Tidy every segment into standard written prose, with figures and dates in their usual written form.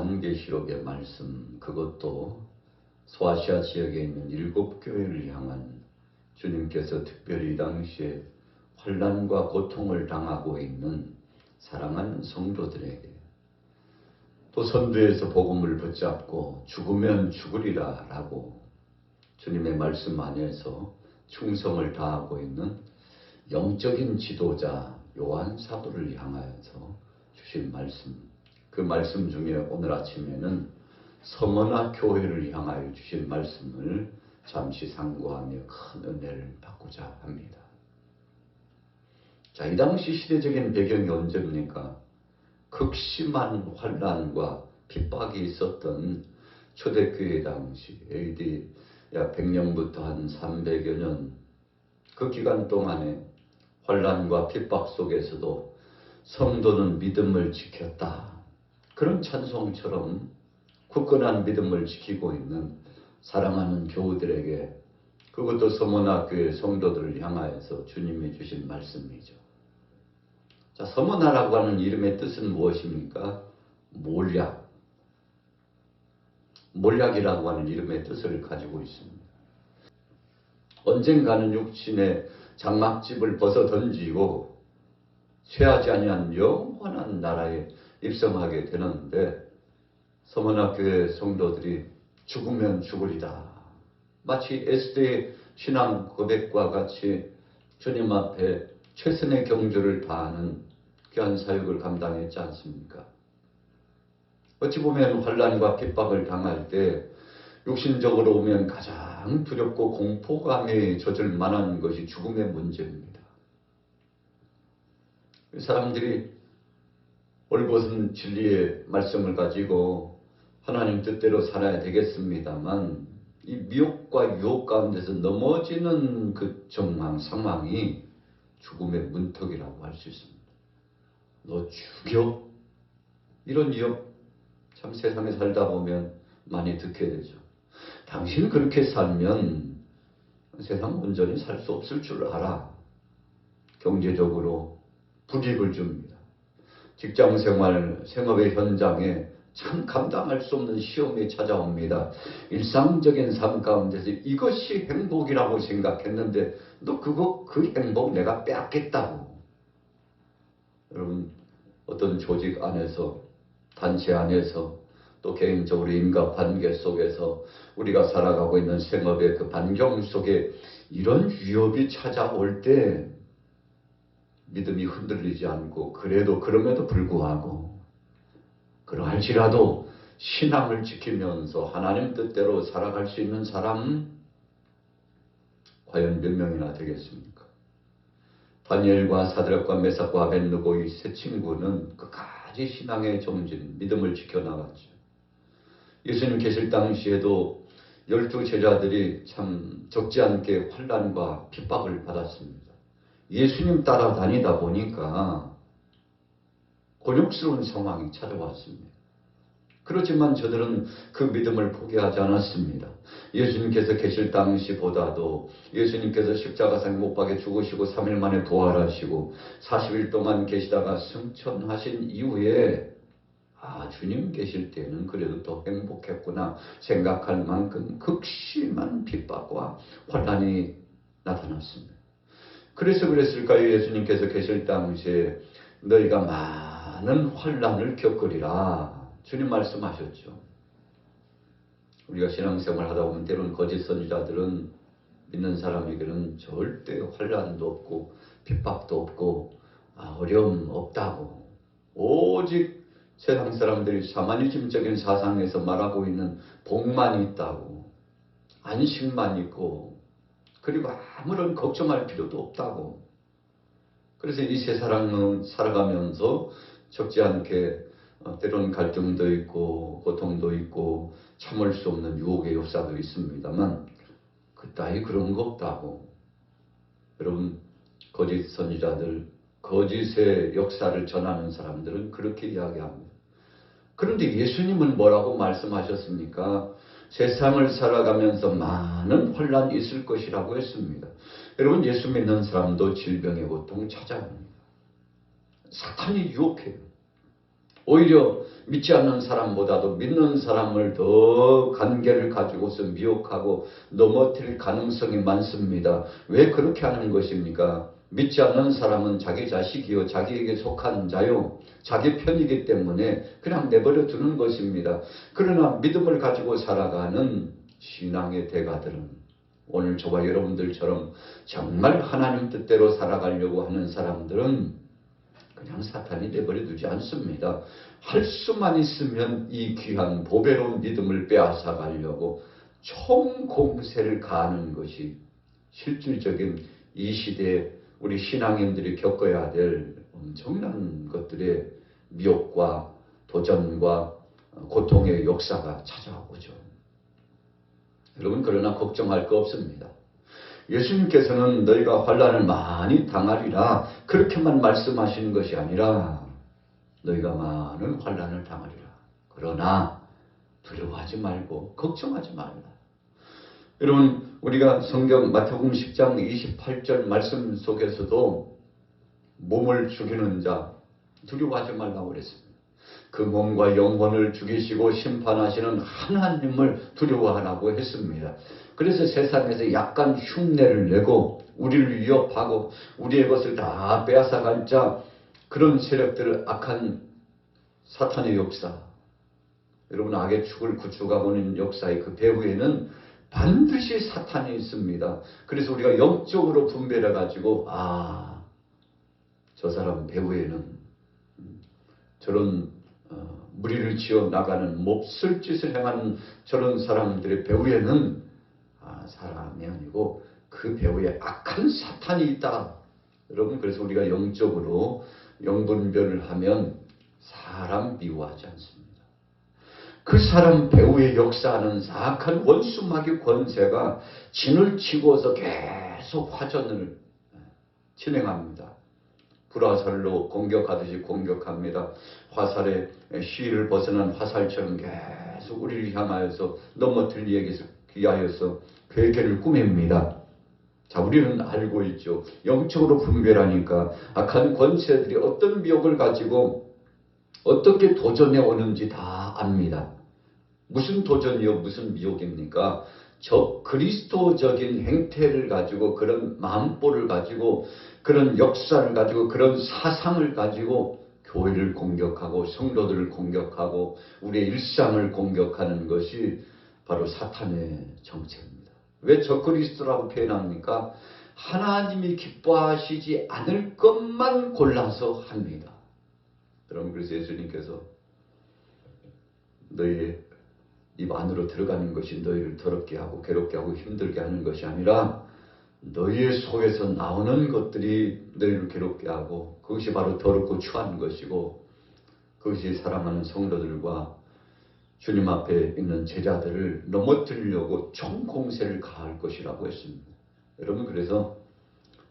요한계시록의 말씀, 그것도 소아시아 지역에 있는 7교회를 향한 주님께서 특별히 이 당시에 환난과 고통을 당하고 있는 사랑하는 성도들에게 또 선두에서 복음을 붙잡고 죽으면 죽으리라 라고 주님의 말씀 안에서 충성을 다하고 있는 영적인 지도자 요한 사도를 향하여서 주신 말씀, 그 말씀 중에 오늘 아침에는 서머나 교회를 향하여 주신 말씀을 잠시 상고하며 큰 은혜를 받고자 합니다. 자, 이 당시 시대적인 배경이 언제입니까? 극심한 환난과 핍박이 있었던 초대교회 당시 AD 약 100년부터 한 300여 년, 그 기간 동안에 환난과 핍박 속에서도 성도는 믿음을 지켰다. 그런 찬송처럼 굳건한 믿음을 지키고 있는 사랑하는 교우들에게, 그것도 서머나 교회 성도들을 향하여서 주님이 주신 말씀이죠. 자, 서머나라고 하는 이름의 뜻은 무엇입니까? 몰약. 몰약이라고 하는 이름의 뜻을 가지고 있습니다. 언젠가는 육신의 장막집을 벗어 던지고 쇠하지 아니한 영원한 나라에 입성하게 되는데, 서머나 교회 성도들이 죽으면 죽으리다. 마치 에스더의 신앙 고백과 같이 주님 앞에 최선의 경주를 다하는 귀한 사역을 감당했지 않습니까? 어찌 보면 환난과 핍박을 당할 때 육신적으로 오면 가장 두렵고 공포감에 젖을 만한 것이 죽음의 문제입니다. 사람들이 올곧은 진리의 말씀을 가지고 하나님 뜻대로 살아야 되겠습니다만, 이 미혹과 유혹 가운데서 넘어지는 그 정황, 상황이 죽음의 문턱이라고 할 수 있습니다. 너 죽여? 이런 위협 참 세상에 살다 보면 많이 듣게 되죠. 당신 그렇게 살면 세상 온전히 살 수 없을 줄 알아. 경제적으로 불이익을 줍니다. 직장생활, 생업의 현장에 참 감당할 수 없는 시험이 찾아옵니다. 일상적인 삶 가운데서 이것이 행복이라고 생각했는데 너 그 행복 내가 빼앗겠다고. 여러분, 어떤 조직 안에서, 단체 안에서, 또 개인적으로 인과관계 속에서 우리가 살아가고 있는 생업의 그 반경 속에 이런 위협이 찾아올 때 믿음이 흔들리지 않고, 그럼에도 불구하고 그러할지라도 신앙을 지키면서 하나님 뜻대로 살아갈 수 있는 사람 과연 몇 명이나 되겠습니까? 다니엘과 사드락과 메삭과 아벳느고 이 세 친구는 끝까지 신앙의 정진, 믿음을 지켜나갔죠. 예수님 계실 당시에도 12 제자들이 참 적지 않게 환난과 핍박을 받았습니다. 예수님 따라다니다 보니까 곤욕스러운 상황이 찾아왔습니다. 그렇지만 저들은 그 믿음을 포기하지 않았습니다. 예수님께서 계실 당시보다도 예수님께서 십자가상 못 박에 죽으시고 3일 만에 부활하시고 40일 동안 계시다가 승천하신 이후에 주님 계실 때는 그래도 더 행복했구나 생각할 만큼 극심한 핍박과 환난이 나타났습니다. 그래서 그랬을까요? 예수님께서 계실 당시에 너희가 많은 환난을 겪으리라 주님 말씀하셨죠. 우리가 신앙생활 하다 보면 때로는 거짓 선지자들은 믿는 사람에게는 절대 환난도 없고 핍박도 없고 어려움 없다고, 오직 세상 사람들이 샤머니즘적인 사상에서 말하고 있는 복만 있다고, 안식만 있고, 그리고 아무런 걱정할 필요도 없다고. 그래서 이 세상은 살아가면서 적지 않게 때로는 갈등도 있고 고통도 있고 참을 수 없는 유혹의 역사도 있습니다만 그따위 그런 거 없다고. 여러분, 거짓 선지자들, 거짓의 역사를 전하는 사람들은 그렇게 이야기합니다. 그런데 예수님은 뭐라고 말씀하셨습니까? 세상을 살아가면서 많은 환난이 있을 것이라고 했습니다. 여러분, 예수 믿는 사람도 질병의 고통 찾아옵니다. 사탄이 유혹해요. 오히려 믿지 않는 사람보다도 믿는 사람을 더 관계를 가지고서 미혹하고 넘어뜨릴 가능성이 많습니다. 왜 그렇게 하는 것입니까? 믿지 않는 사람은 자기 자식이요, 자기에게 속한 자요, 자기 편이기 때문에 그냥 내버려 두는 것입니다. 그러나 믿음을 가지고 살아가는 신앙의 대가들은 오늘 저와 여러분들처럼 정말 하나님 뜻대로 살아가려고 하는 사람들은 그냥 사탄이 내버려 두지 않습니다. 할 수만 있으면 이 귀한 보배로운 믿음을 빼앗아 가려고 총공세를 가하는 것이 실질적인 이 시대에 우리 신앙인들이 겪어야 될 엄청난 것들의 미혹과 도전과 고통의 역사가 찾아오죠. 여러분, 그러나 걱정할 거 없습니다. 예수님께서는 너희가 환난을 많이 당하리라 그렇게만 말씀하시는 것이 아니라 너희가 많은 환난을 당하리라. 그러나 두려워하지 말고 걱정하지 말라. 여러분, 우리가 성경 마태복음 10장 28절 말씀 속에서도 몸을 죽이는 자 두려워하지 말라고 그랬습니다. 그 몸과 영혼을 죽이시고 심판하시는 하나님을 두려워하라고 했습니다. 그래서 세상에서 약간 흉내를 내고 우리를 위협하고 우리의 것을 다 빼앗아갈 자, 그런 세력들을 악한 사탄의 역사, 여러분, 악의 축을 구축하고는 역사의 그 배후에는 반드시 사탄이 있습니다. 그래서 우리가 영적으로 분별해 가지고 저 사람 배후에는 저런 무리를 지어 나가는 몹쓸 짓을 행하는 저런 사람들의 배후에는 사람이 아니고 그 배후에 악한 사탄이 있다. 여러분, 그래서 우리가 영적으로 영분별을 하면 사람 미워하지 않습니다. 그 사람 배후에 역사하는 사악한 원수마귀 권세가 진을 치고서 계속 화전을 진행합니다. 불화살로 공격하듯이 공격합니다. 화살의 쉬를 벗어난 화살처럼 계속 우리를 향하여서 넘어뜨리기 위하여서 괴계를 꾸밉니다. 자, 우리는 알고 있죠. 영적으로 분별하니까 악한 권세들이 어떤 미혹을 가지고 어떻게 도전해 오는지 다 압니다. 무슨 도전이요, 무슨 미혹입니까? 저 그리스도적인 행태를 가지고, 그런 마음보를 가지고, 그런 역사를 가지고, 그런 사상을 가지고 교회를 공격하고 성도들을 공격하고 우리의 일상을 공격하는 것이 바로 사탄의 정체입니다. 왜 적그리스도라고 표현합니까? 하나님이 기뻐하시지 않을 것만 골라서 합니다. 여러분, 그래서 예수님께서 너희의 입 안으로 들어가는 것이 너희를 더럽게 하고 괴롭게 하고 힘들게 하는 것이 아니라 너희의 속에서 나오는 것들이 너희를 괴롭게 하고 그것이 바로 더럽고 추한 것이고 그것이 사랑하는 성도들과 주님 앞에 있는 제자들을 넘어뜨리려고 총공세를 가할 것이라고 했습니다. 여러분, 그래서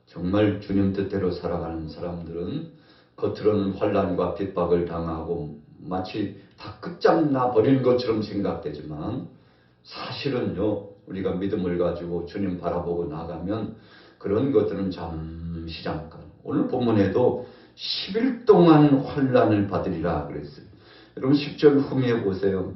정말 주님 뜻대로 살아가는 사람들은 겉으로는 환난과 핍박을 당하고 마치 다 끝장나 버린 것처럼 생각되지만 사실은요, 우리가 믿음을 가지고 주님 바라보고 나가면 그런 것들은 잠시 잠깐, 오늘 본문에도 10일 동안 환난을 받으리라 그랬어요. 여러분, 10절 후미에 보세요.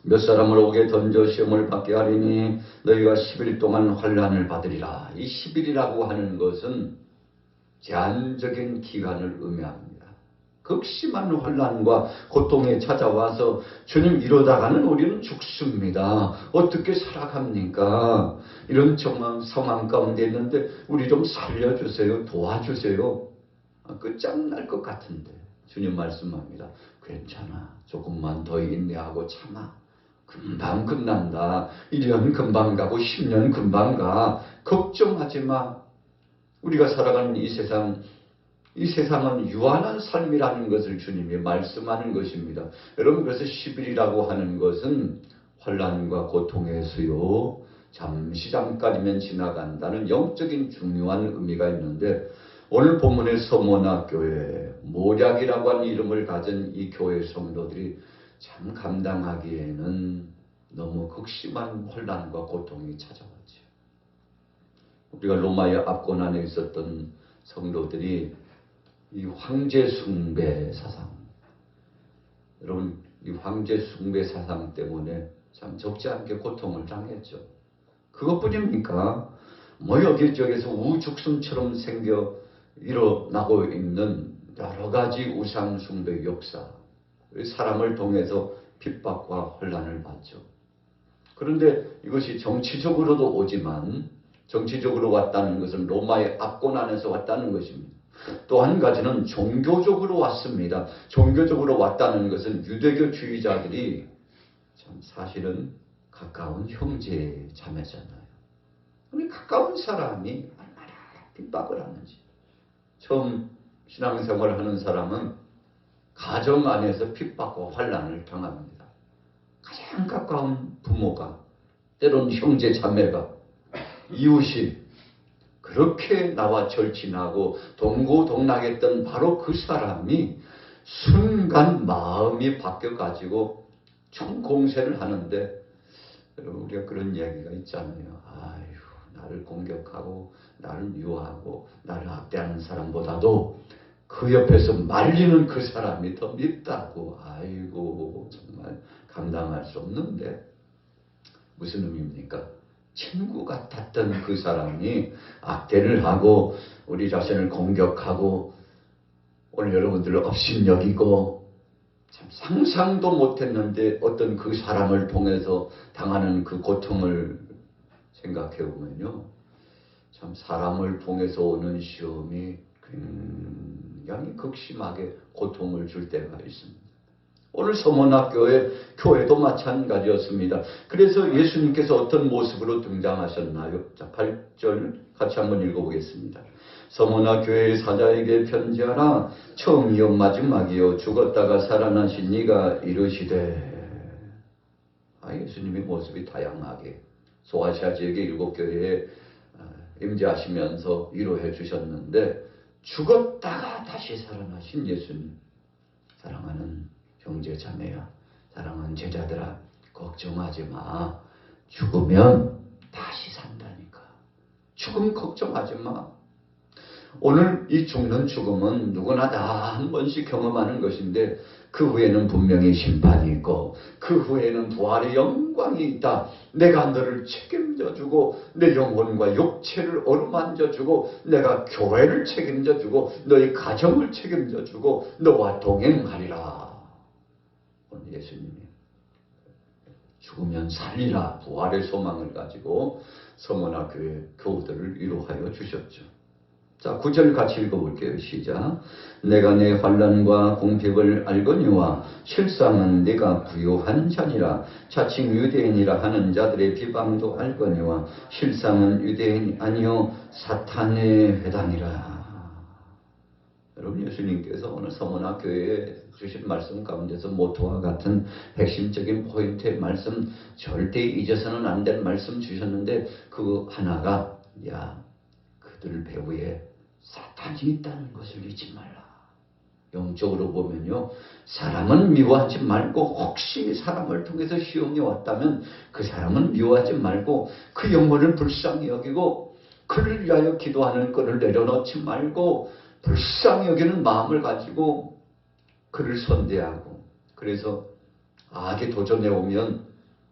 몇 사람을 옥에 던져 시험을 받게 하리니 너희가 10일 동안 환난을 받으리라. 이 10일이라고 하는 것은 제한적인 기간을 의미합니다. 극심한 환난과 고통에 찾아와서 주님, 이러다가는 우리는 죽습니다. 어떻게 살아갑니까? 이런 상황 가운데 있는데 우리 좀 살려주세요. 도와주세요. 끝장날 것 같은데 주님 말씀합니다. 괜찮아. 조금만 더 인내하고 참아. 금방 끝난다. 1년 금방 가고 10년 금방 가. 걱정하지 마. 우리가 살아가는 이 세상은 유한한 삶이라는 것을 주님이 말씀하는 것입니다. 여러분, 그래서 10일이라고 하는 것은 환난과 고통의 수요, 잠시 잠깐이면 지나간다는 영적인 중요한 의미가 있는데, 오늘 본문의 서모나 교회, 모략이라고 하는 이름을 가진 이 교회 성도들이 참 감당하기에는 너무 극심한 환난과 고통이 찾아왔죠. 우리가 로마의 압권 안에 있었던 성도들이 이 황제 숭배 사상, 여러분, 이 황제 숭배 사상 때문에 참 적지 않게 고통을 당했죠. 그것뿐입니까? 뭐 여기저기서 우죽순처럼 생겨 일어나고 있는 여러 가지 우상 숭배 역사, 사람을 통해서 핍박과 혼란을 받죠. 그런데 이것이 정치적으로도 오지만, 정치적으로 왔다는 것은 로마의 압권 안에서 왔다는 것입니다. 또 한 가지는 종교적으로 왔습니다. 종교적으로 왔다는 것은 유대교주의자들이 참 사실은 가까운 형제 자매잖아요. 우리 가까운 사람이 얼마나 핍박을 하는지. 처음 신앙생활을 하는 사람은 가정 안에서 핍박과 환난을 당합니다. 가장 가까운 부모가, 때론 형제 자매가, 이웃이 그렇게 나와 절친하고 동고동락했던 바로 그 사람이 순간 마음이 바뀌어가지고 총공세를 하는데, 우리가 그런 얘기가 있잖아요. 아유, 나를 공격하고 나를 미워하고 나를 학대하는 사람보다도 그 옆에서 말리는 그 사람이 더 밉다고. 아이고, 정말 감당할 수 없는데, 무슨 의미입니까? 친구 같았던 그 사람이 악대를 하고 우리 자신을 공격하고 오늘 여러분들을 업신여기고 참 상상도 못했는데 어떤 그 사람을 통해서 당하는 그 고통을 생각해 보면요, 참 사람을 통해서 오는 시험이 굉장히 극심하게 고통을 줄 때가 있습니다. 오늘 서문학교의 교회도 마찬가지였습니다. 그래서 예수님께서 어떤 모습으로 등장하셨나요? 자, 8절 같이 한번 읽어보겠습니다. 서문학교의 사자에게 편지하라. 처음이요 마지막이요 죽었다가 살아나신 이가 이르시되. 예수님의 모습이 다양하게 소아시아 지역의 7교회에 임재하시면서 위로해 주셨는데, 죽었다가 다시 살아나신 예수님. 사랑하는 형제 자매야, 사랑하는 제자들아, 걱정하지 마. 죽으면 다시 산다니까. 죽음 걱정하지 마. 오늘 이 죽는 죽음은 누구나 다 한 번씩 경험하는 것인데, 그 후에는 분명히 심판이 있고 그 후에는 부활의 영광이 있다. 내가 너를 책임져주고 내 영혼과 육체를 어루만져주고 내가 교회를 책임져주고 너의 가정을 책임져주고 너와 동행하리라. 오늘 예수님이 죽으면 살리라 부활의 소망을 가지고 서문화 교회 교우들을 위로하여 주셨죠. 자, 9절 같이 읽어볼게요. 시작. 내가 내 환난과 궁핍을 알거니와 실상은 네가 부유한 자니라. 자칭 유대인이라 하는 자들의 비방도 알거니와 실상은 유대인이 아니요 사탄의 회당이라. 여러분, 예수님께서 오늘 서문화 교회에 주신 말씀 가운데서 모토와 같은 핵심적인 포인트의 말씀, 절대 잊어서는 안 될 말씀 주셨는데, 그 하나가 그들 배후에 사탄이 있다는 것을 잊지 말라. 영적으로 보면요, 사람은 미워하지 말고, 혹시 사람을 통해서 시험이 왔다면 그 사람은 미워하지 말고 그 영혼을 불쌍히 여기고 그를 위하여 기도하는 끈을 내려놓지 말고 불쌍히 여기는 마음을 가지고 그를 선대하고, 그래서 악에 도전해 오면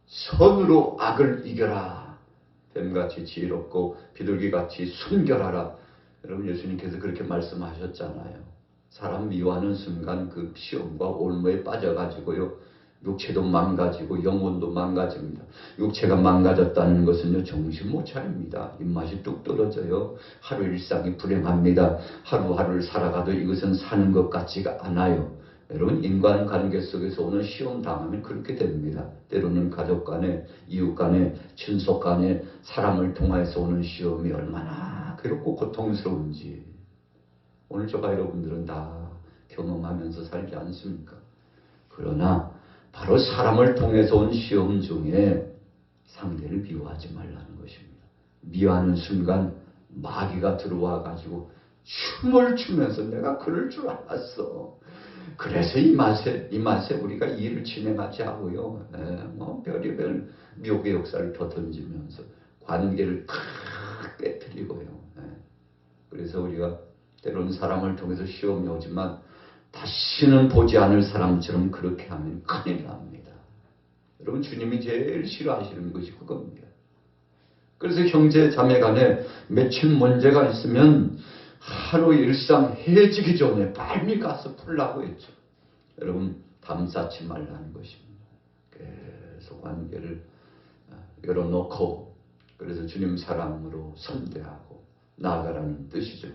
선으로 악을 이겨라. 뱀같이 지혜롭고 비둘기같이 순결하라. 여러분, 예수님께서 그렇게 말씀하셨잖아요. 사람 미워하는 순간 그 시험과 올무에 빠져가지고요, 육체도 망가지고 영혼도 망가집니다. 육체가 망가졌다는 것은요, 정신 못 차립니다. 입맛이 뚝 떨어져요. 하루 일상이 불행합니다. 하루하루를 살아가도 이것은 사는 것 같지가 않아요. 여러분, 인간관계 속에서 오는 시험 당하면 그렇게 됩니다. 때로는 가족 간에, 이웃 간에, 친속 간에 사람을 통해서 오는 시험이 얼마나 괴롭고 고통스러운지 오늘 저가 여러분들은 다 경험하면서 살지 않습니까? 그러나 바로 사람을 통해서 온 시험 중에 상대를 미워하지 말라는 것입니다. 미워하는 순간 마귀가 들어와 가지고 춤을 추면서 내가 그럴 줄 알았어. 그래서 이 맛에 우리가 일을 진행하지 하고요. 별의별 미혹의 역사를 더 던지면서 관계를 탁 깨뜨리고요. 그래서 우리가 때로는 사람을 통해서 시험이 오지만 다시는 보지 않을 사람처럼 그렇게 하면 큰일 납니다. 여러분, 주님이 제일 싫어하시는 것이 그겁니다. 그래서 형제 자매 간에 맺힌 문제가 있으면 하루 일상 해지기 전에 빨리 가서 풀라고 했죠. 여러분, 담쌓지 말라는 것입니다. 계속 관계를 열어놓고, 그래서 주님 사랑으로 선대하고 나아가라는 뜻이죠.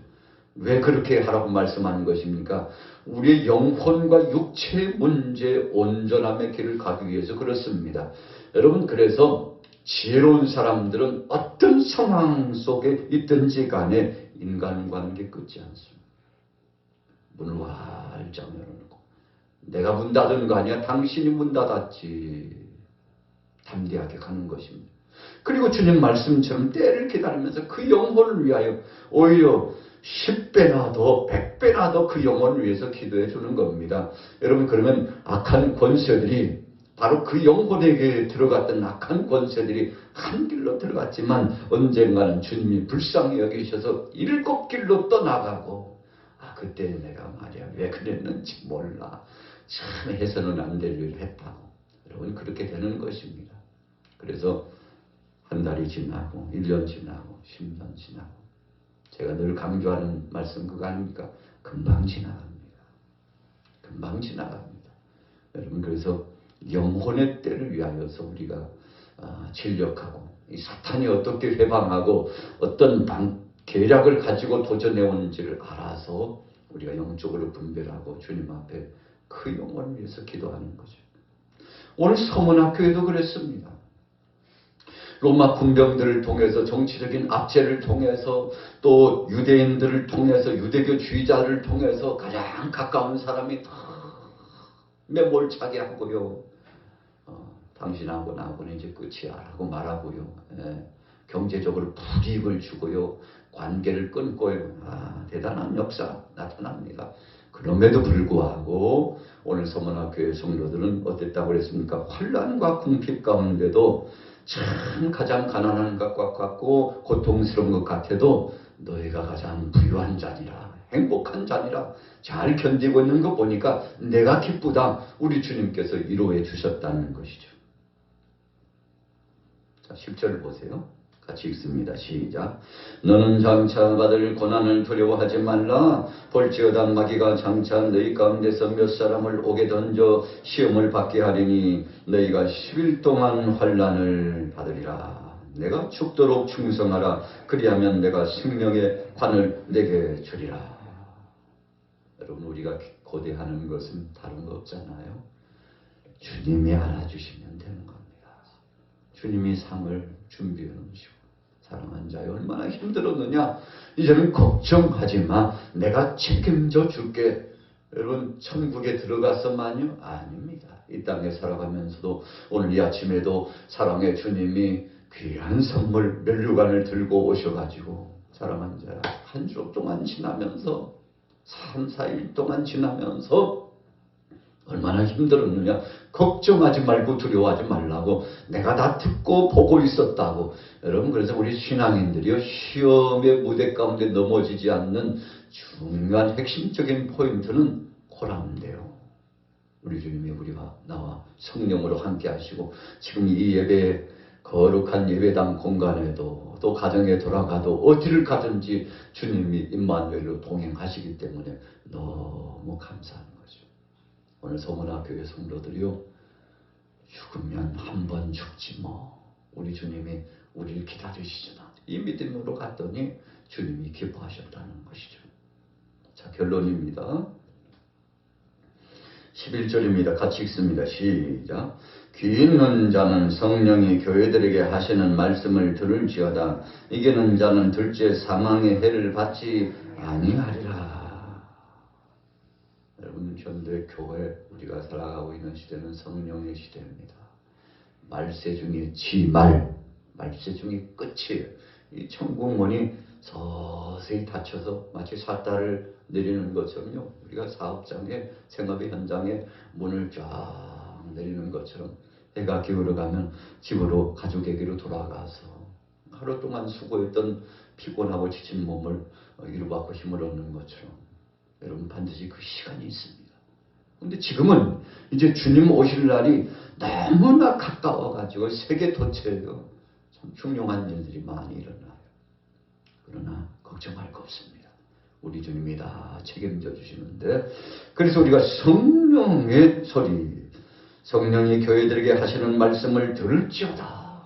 왜 그렇게 하라고 말씀하는 것입니까? 우리의 영혼과 육체의 문제 온전함의 길을 가기 위해서 그렇습니다. 여러분, 그래서 지혜로운 사람들은 어떤 상황 속에 있든지 간에 인간관계 끊지 않습니다. 문을 활짝 열어놓고, 내가 문 닫은 거 아니야, 당신이 문 닫았지, 담대하게 가는 것입니다. 그리고 주님 말씀처럼 때를 기다리면서 그 영혼을 위하여 오히려 10배나 더 100배나 더 그 영혼을 위해서 기도해 주는 겁니다. 여러분, 그러면 악한 권세들이, 바로 그 영혼에게 들어갔던 악한 권세들이 한 길로 들어갔지만 언젠가는 주님이 불쌍히 여기셔서 7길로 떠나가고, 그때 내가 말이야 왜 그랬는지 몰라, 참 해서는 안 될 일을 했다고. 여러분, 그렇게 되는 것입니다. 그래서 한 달이 지나고 1년 지나고 10년 지나고, 제가 늘 강조하는 말씀 그거 아닙니까? 금방 지나갑니다. 금방 지나갑니다. 여러분, 그래서 영혼의 때를 위하여서 우리가 진력하고, 이 사탄이 어떻게 회방하고 어떤 계략을 가지고 도전해 오는지를 알아서 우리가 영적으로 분별하고 주님 앞에 그 영혼을 위해서 기도하는 거죠. 오늘 서문학교에도 그랬습니다. 로마 군병들을 통해서, 정치적인 압제를 통해서, 또 유대인들을 통해서, 유대교주의자를 통해서 가장 가까운 사람이 다 매몰차게 하고요. 당신하고 나하고는 이제 끝이야 라고 말하고요. 경제적으로 불이익을 주고요. 관계를 끊고요. 대단한 역사 나타납니다. 그럼에도 불구하고 오늘 서문학교의 성도들은 어땠다고 그랬습니까? 환난과 궁핍 가운데도 참 가장 가난한 것 같고 고통스러운 것 같아도 너희가 가장 부유한 자니라, 행복한 자니라, 잘 견디고 있는 거 보니까 내가 기쁘다. 우리 주님께서 위로해 주셨다는 것이죠. 자, 10절 보세요. 같이 읽습니다. 시작. 너는 장차 받을 고난을 두려워하지 말라. 볼지어다 마귀가 장차 너희 가운데서 몇 사람을 옥에 던져 시험을 받게 하리니 너희가 10일 동안 환난을 받으리라. 내가 죽도록 충성하라. 그리하면 내가 생명의 관을 내게 주리라. 여러분, 우리가 고대하는 것은 다른 거 없잖아요. 주님이 알아주시면 되는 겁니다. 주님이 상을 준비해 놓으시고, 사랑하는 자여 얼마나 힘들었느냐. 이제는 걱정하지 마. 내가 책임져 줄게. 여러분, 천국에 들어갔어만요? 아닙니다. 이 땅에 살아가면서도 오늘 이 아침에도 사랑의 주님이 귀한 선물 면류관을 들고 오셔가지고, 사랑하는 자야, 한 주 동안 지나면서, 3, 4일 동안 지나면서 얼마나 힘들었느냐. 걱정하지 말고 두려워하지 말라고, 내가 다 듣고 보고 있었다고. 여러분, 그래서 우리 신앙인들이요, 시험의 무대 가운데 넘어지지 않는 중요한 핵심적인 포인트는 코라인데요. 우리 주님이 우리와 나와 성령으로 함께 하시고, 지금 이 예배, 거룩한 예배당 공간에도, 또 가정에 돌아가도 어디를 가든지 주님이 임마누엘로 동행하시기 때문에 너무 감사한 거죠. 오늘 서문학교의 성도들이요, 죽으면 한 번 죽지 뭐, 우리 주님이 우리를 기다리시잖아, 이 믿음으로 갔더니 주님이 기뻐하셨다는 것이죠. 자, 결론입니다. 11절입니다. 같이 읽습니다. 시작. 귀 있는 자는 성령이 교회들에게 하시는 말씀을 들을지어다. 이기는 자는 둘째 사망의 해를 받지 아니하리라. 여러분, 현대 교회, 우리가 살아가고 있는 시대는 성령의 시대입니다. 말세 중에 지말, 말세 중에 끝이에요. 이 천국문이 서서히 닫혀서 마치 삿달을 내리는 것처럼요, 우리가 사업장에, 생업의 현장에 문을 쫙 내리는 것처럼 해가 기울어가면 집으로, 가족에게로 돌아가서 하루 동안 수고했던 피곤하고 지친 몸을 위로받고 힘을 얻는 것처럼, 여러분, 반드시 그 시간이 있습니다. 근데 지금은 이제 주님 오실 날이 너무나 가까워가지고 세계 도처에요. 참 흉흉한 일들이 많이 일어나요. 그러나 걱정할 거 없습니다. 우리 주님이 다 책임져 주시는데, 그래서 우리가 성령의 소리, 성령이 교회들에게 하시는 말씀을 들을지어다.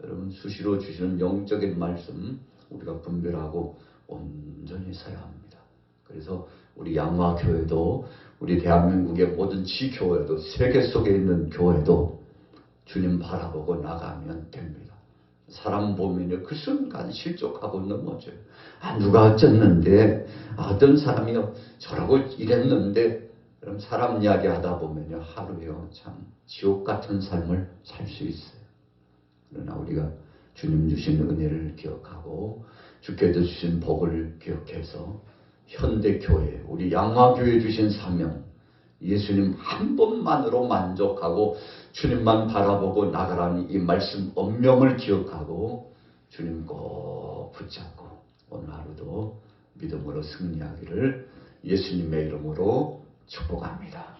여러분 수시로 주시는 영적인 말씀 우리가 분별하고 온전히 서야 합니다. 그래서 우리 양화교회도, 우리 대한민국의 모든 지교회도, 세계 속에 있는 교회도 주님 바라보고 나가면 됩니다. 사람 보면요, 그 순간 실족하고 넘어져요. 누가 어쩌는데, 어떤 사람이요, 저러고 이랬는데, 그럼 사람 이야기 하다 보면요, 하루요, 참 지옥 같은 삶을 살 수 있어요. 그러나 우리가 주님 주신 은혜를 기억하고, 주께서 주신 복을 기억해서, 현대교회, 우리 양화교회 주신 사명, 예수님 한 번만으로 만족하고 주님만 바라보고 나가라는 이 말씀 엄명을 기억하고 주님 꼭 붙잡고 오늘 하루도 믿음으로 승리하기를 예수님의 이름으로 축복합니다.